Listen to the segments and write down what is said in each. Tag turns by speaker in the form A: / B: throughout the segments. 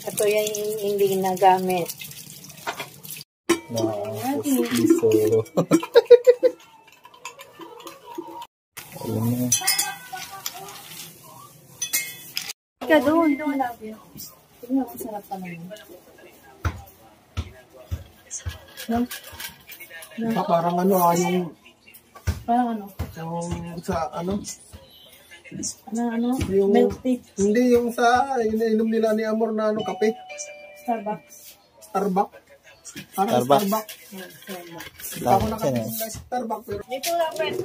A: Ito yung hindi nagamit.
B: Piso. Ayun na.
A: Ika doon. Tingnan ko, sarap pa naman.
C: Parang ano, yung...
A: Parang ano?
C: Yung sa ano?
A: Ano?
C: Yung,
A: milk tea.
C: Hindi, yung sa ininom nila ni Amor na ano, kape.
A: Starbucks.
C: Starbucks. Parang Starbucks. Ako nakatingin na Starbucks. Pero...
A: Dito lang, friend.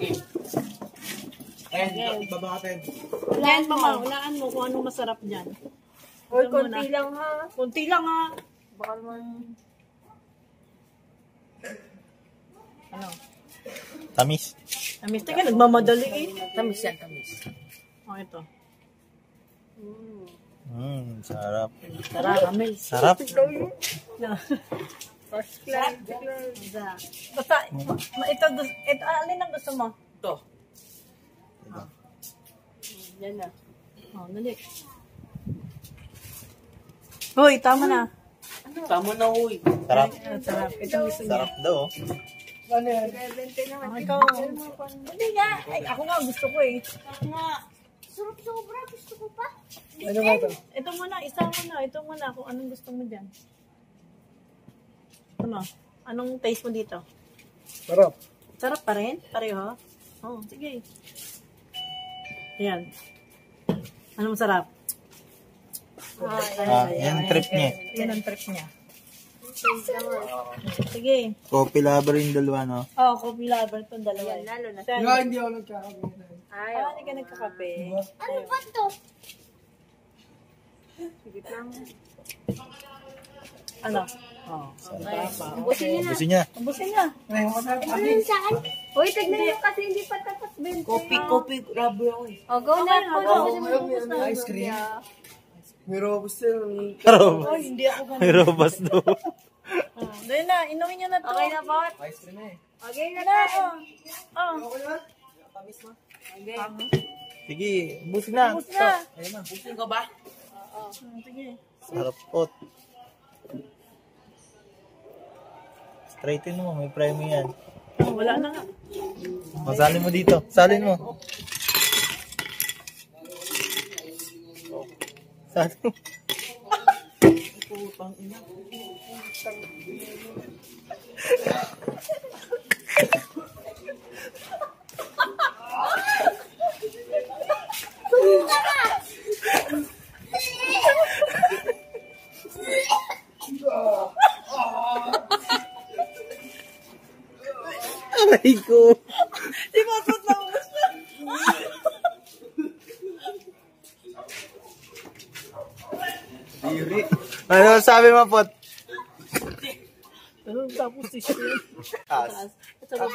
C: Ayan, baba ka, Ted.
A: Yan, mama. Hulaan mo kung anong masarap dyan.
D: Uy, konti lang ha.
A: Kunti lang ha.
D: Baka naman...
A: Ano?
B: Tamis.
A: Tamis. Teka, nagmamadali eh.
D: Tamis yan, tamis.
A: Oh, ito.
B: Sarap.
A: Caramel.
B: Sarap.
A: No.
D: First class.
A: Basta, ito, alin ang gusto mo?
D: Ito.
A: Yan na. Oh, dali. Hoy, tama na.
D: Tama na, uy.
B: Sarap.
A: Sarap. Itong gusto niya.
B: Sarap daw.
C: Ano yan?
A: Oh, ikaw. Hindi nga. Ay, ako nga gusto ko eh. Ako nga.
D: Sarap sobra, gusto ko pa.
C: Ano ba ito?
A: Ito muna, isa muna. Ito muna kung anong gusto mo dyan. Ano? Anong taste mo dito?
C: Sarap.
A: Sarap pa rin? Pareho? Oo, sige. Ayan. Anong masarap?
B: Yan ang trip niya.
A: Yan ang trip niya. Sige.
B: Coffee lover yung dalawa, no?
A: Oh, coffee lover itong dalawa.
D: Yan, lalo na.
C: Nga, hindi ako nagkakabi.
D: Ay,
A: Hindi ka nagkakape.
D: ano ba to? Sige lang.
A: Ano? Oh,
D: Ubusin niyo na.
B: Gusto niya.
A: ubusin na.
D: Ito yun saan? Uy, tignan niyo kasi hindi pa tapos 20.
C: Coffee, rabo ako eh.
D: O, go na po.
C: Ice cream. Pero gusto yun.
A: Ay, hindi ako ganun.
B: May robas daw.
A: Dahil na, inumin niyo na to.
D: Okay na po.
C: Ice cream na eh.
D: Okay na
A: Na,
D: po.
A: oh.
C: Okay na? Tamis mo?
D: Okay.
B: Sige, busin na.
A: Ubus na.
C: Ayun na.
D: Busin ko ba?
A: Sige.
B: Sarap pot. Straighten mo, may premyo yan.
A: Oh, wala na nga.
B: Masalin mo dito. Salin mo. Salin mo. Aray ko.
A: Di ba, pot na ubus na?
C: Diri.
B: Ano sabi mo, pot?
A: Ano tapos tissue yun?
B: Taas.
A: Ito ba?